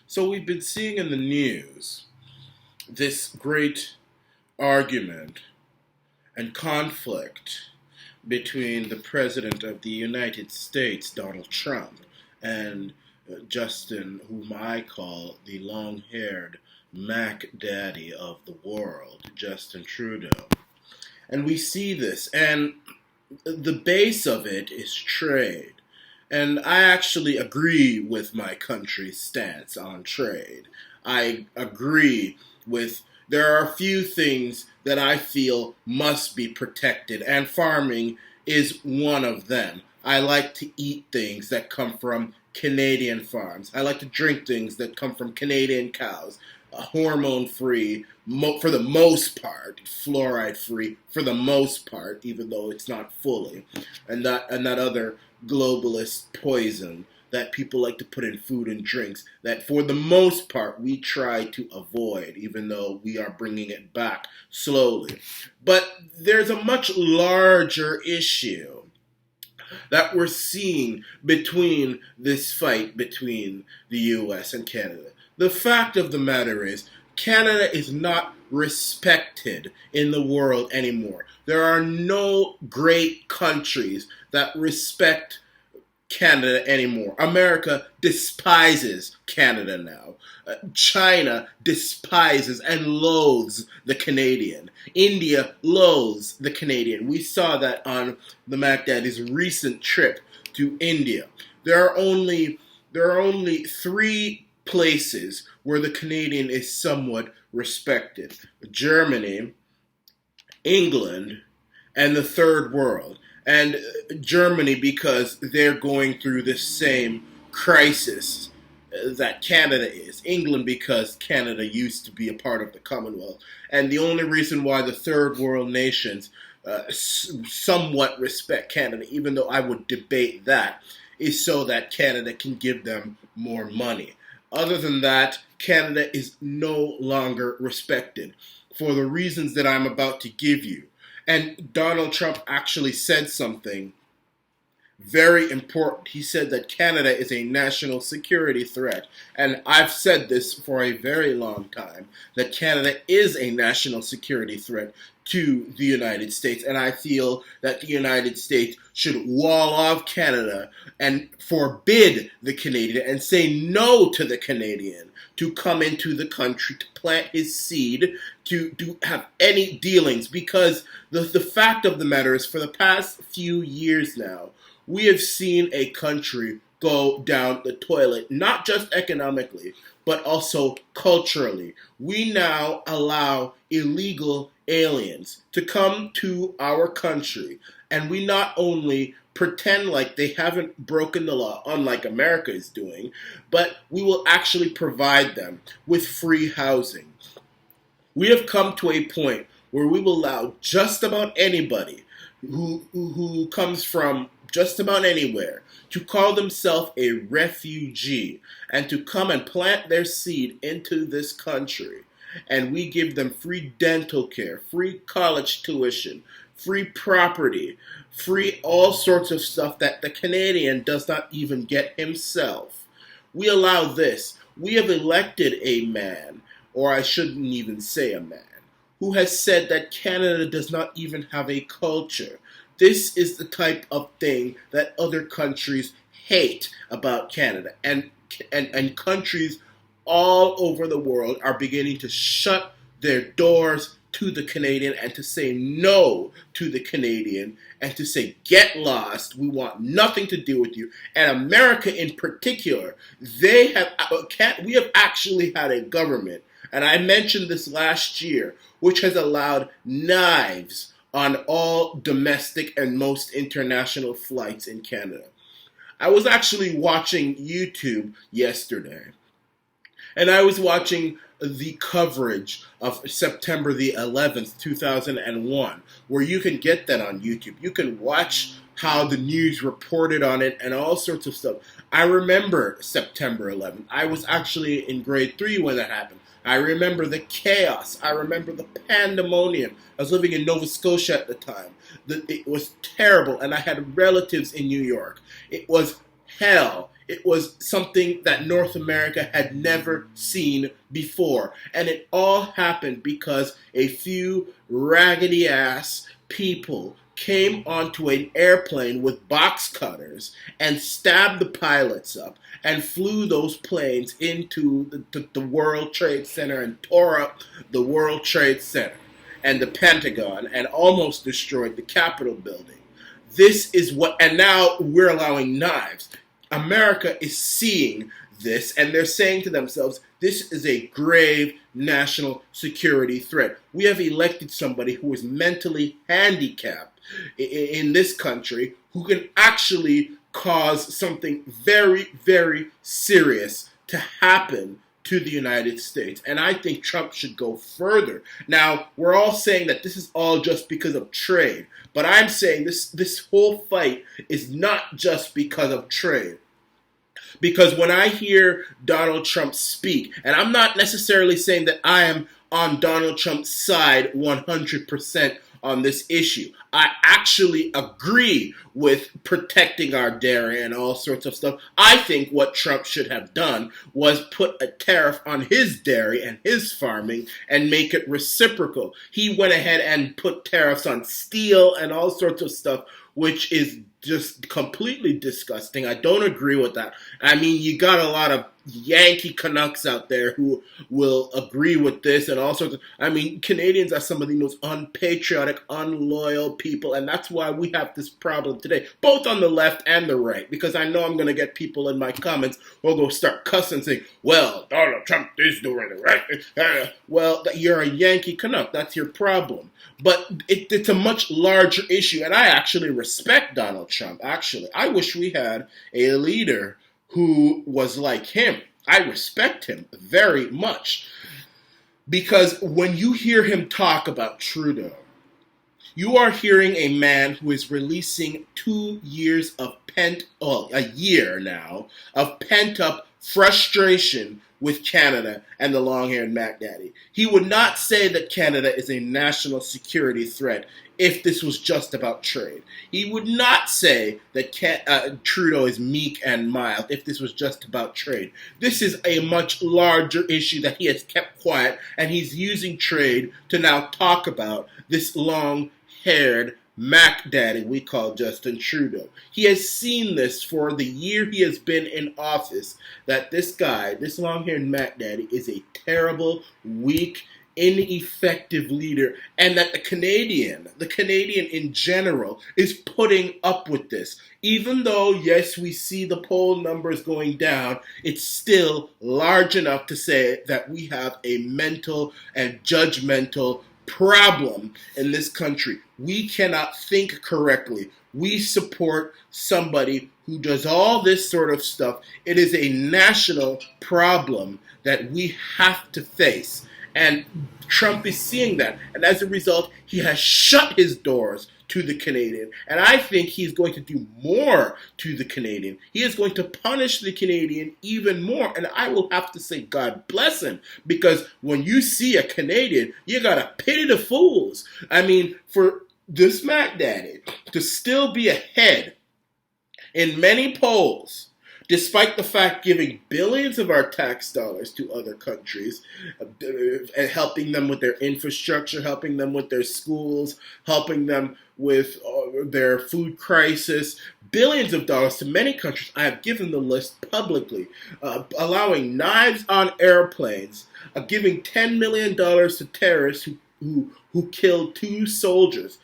So we've been seeing in the news this great argument and conflict between the President of the United States, Donald Trump, and Justin, whom I call the long haired Mac Daddy of the world, Justin Trudeau. And we see this, and the base of it is trade. And I actually agree with my country's stance on trade. I agree with there are a few things that I feel must be protected, and farming is one of them. I like to eat things that come from Canadian farms. I like to drink things that come from Canadian cows, hormone free, for the most part, fluoride free for the most part, even though it's not fully, and that other globalist poison that people like to put in food and drinks that for the most part we try to avoid, even though we are bringing it back slowly. But there's a much larger issue that we're seeing between this fight between the US and Canada. The fact of the matter is, Canada is not respected in the world anymore. There are no great countries that respect Canada anymore. America despises Canada now. China despises and loathes the Canadian. India loathes the Canadian. We saw that on the Mac Daddy's recent trip to India. There are only three places where the Canadian is somewhat respected: Germany, England, and the third world. And Germany, because they're going through the same crisis that Canada is. England, because Canada used to be a part of the Commonwealth. And the only reason why the third world nations somewhat respect Canada, even though I would debate that, is so that Canada can give them more money. Other than that, Canada is no longer respected for the reasons that I'm about to give you. And Donald Trump actually said something very important. He said that Canada is a national security threat. And I've said this for a very long time, that Canada is a national security threat to the United States. And I feel that the United States should wall off Canada and forbid the Canadian and say no to the Canadian to come into the country, to plant his seed, to have any dealings. Because the fact of the matter is, for the past few years now, we have seen a country go down the toilet, not just economically, but also culturally. We now allow illegal aliens to come to our country, and we not only pretend like they haven't broken the law, unlike America is doing, but we will actually provide them with free housing. We have come to a point where we will allow just about anybody who comes from just about anywhere to call themselves a refugee and to come and plant their seed into this country. And we give them free dental care, free college tuition, free property, free all sorts of stuff that the Canadian does not even get himself. We allow this. We have elected a man, or I shouldn't even say a man, who has said that Canada does not even have a culture. This is the type of thing that other countries hate about Canada. And countries all over the world are beginning to shut their doors to the Canadian and to say no to the Canadian and to say, get lost, we want nothing to do with you. And America in particular, we have actually had a government, and I mentioned this last year, which has allowed knives on all domestic and most international flights in Canada. I was actually watching YouTube yesterday, and I was watching the coverage of September the 11th, 2001, where you can get that on YouTube. You can watch how the news reported on it and all sorts of stuff. I remember September 11th. I was actually in grade 3 when that happened. I remember the chaos. I remember the pandemonium. I was living in Nova Scotia at the time. It was terrible, and I had relatives in New York. It was hell It was something that North America had never seen before. And it all happened because a few raggedy ass people came onto an airplane with box cutters and stabbed the pilots up and flew those planes into the World Trade Center and tore up the World Trade Center and the Pentagon and almost destroyed the Capitol building. This is what, and now we're allowing knives. America is seeing this, and they're saying to themselves, this is a grave national security threat. We have elected somebody who is mentally handicapped in this country who can actually cause something very, very serious to happen to the United States. And I think Trump should go further. Now, we're all saying that this is all just because of trade, but I'm saying this whole fight is not just because of trade. Because when I hear Donald Trump speak, and I'm not necessarily saying that I am on Donald Trump's side 100% on this issue. I actually agree with protecting our dairy and all sorts of stuff. I think what Trump should have done was put a tariff on his dairy and his farming and make it reciprocal. He went ahead and put tariffs on steel and all sorts of stuff, which is just completely disgusting. I don't agree with that. I mean, you got a lot of Yankee Canucks out there who will agree with this and all sorts of... I mean, Canadians are some of the most unpatriotic, unloyal people, and that's why we have this problem today, both on the left and the right, because I know I'm going to get people in my comments who will go start cussing saying, well, Donald Trump is doing it right. Well, you're a Yankee Canuck. That's your problem. But it's a much larger issue, and I actually respect Donald Trump, actually. I wish we had a leader who was like him. I respect him very much. Because when you hear him talk about Trudeau, you are hearing a man who is releasing 2 years of a year now, of pent-up frustration with Canada and the long-haired Mac Daddy. He would not say that Canada is a national security threat if this was just about trade. He would not say that Trudeau is meek and mild if this was just about trade. This is a much larger issue that he has kept quiet, and he's using trade to now talk about this long-haired Mac Daddy we call Justin Trudeau. He has seen this for the year he has been in office, that this guy, this long-haired Mac Daddy, is a terrible, weak, ineffective leader, and that the Canadian in general, is putting up with this. Even though, yes, we see the poll numbers going down, it's still large enough to say that we have a mental and judgmental problem in this country. We cannot think correctly. We support somebody who does all this sort of stuff. It is a national problem that we have to face. And Trump is seeing that. And as a result, he has shut his doors to the Canadian. And I think he's going to do more to the Canadian. He is going to punish the Canadian even more. And I will have to say, God bless him. Because when you see a Canadian, you gotta pity the fools. I mean, for this Mac Daddy to still be ahead in many polls, despite the fact giving billions of our tax dollars to other countries, and helping them with their infrastructure, helping them with their schools, helping them with their food crisis, billions of dollars to many countries. I have given the list publicly, allowing knives on airplanes, giving $10 million to terrorists who killed 2 soldiers,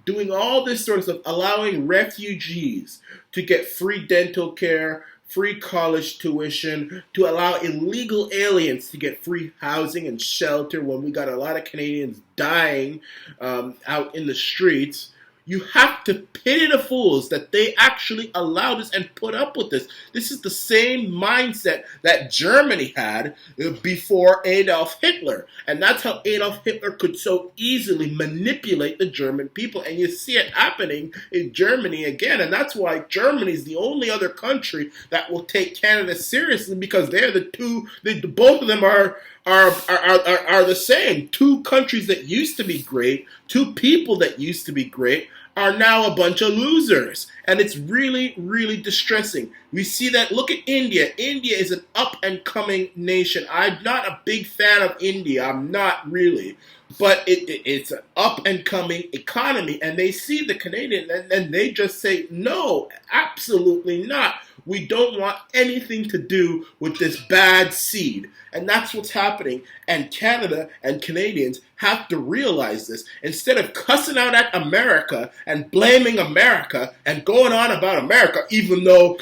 doing all this sort of stuff, allowing refugees to get free dental care, free college tuition, to allow illegal aliens to get free housing and shelter when we got a lot of Canadians dying out in the streets. You have to pity the fools that they actually allowed this and put up with this. This is the same mindset that Germany had before Adolf Hitler. And that's how Adolf Hitler could so easily manipulate the German people. And you see it happening in Germany again. And that's why Germany is the only other country that will take Canada seriously, because they're both of them are the same. 2 countries that used to be great, 2 people that used to be great, are now a bunch of losers. And it's really, really distressing. We see that. Look at India. India is an up and coming nation. I'm not a big fan of India. I'm not really. But it's an up and coming economy. And they see the Canadian and they just say, no, absolutely not. We don't want anything to do with this bad seed. And that's what's happening. And Canada and Canadians have to realize this. Instead of cussing out at America and blaming America and going on about America, even though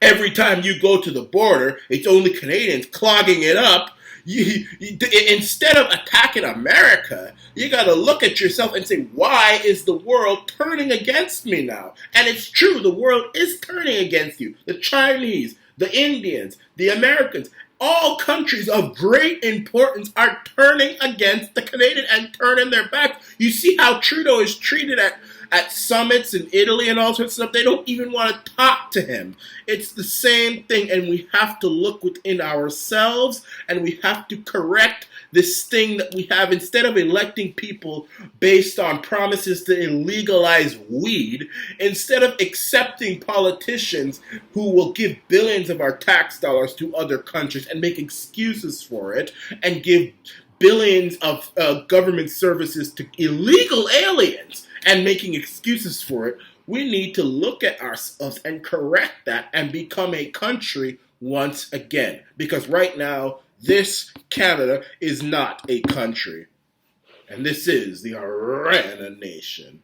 every time you go to the border, it's only Canadians clogging it up. Instead of attacking America, you got to look at yourself and say, why is the world turning against me now? And it's true, the world is turning against you. The Chinese, the Indians, the Americans, all countries of great importance are turning against the Canadian and turning their back. You see how Trudeau is treated at summits in Italy and all sorts of stuff. They don't even want to talk to him. It's the same thing, and we have to look within ourselves, and we have to correct this thing that we have. Instead of electing people based on promises to illegalize weed, instead of accepting politicians who will give billions of our tax dollars to other countries and make excuses for it, and give billions of government services to illegal aliens and making excuses for it, we need to look at ourselves and correct that and become a country once again. Because right now, this Canada is not a country. And this is the Arana Nation.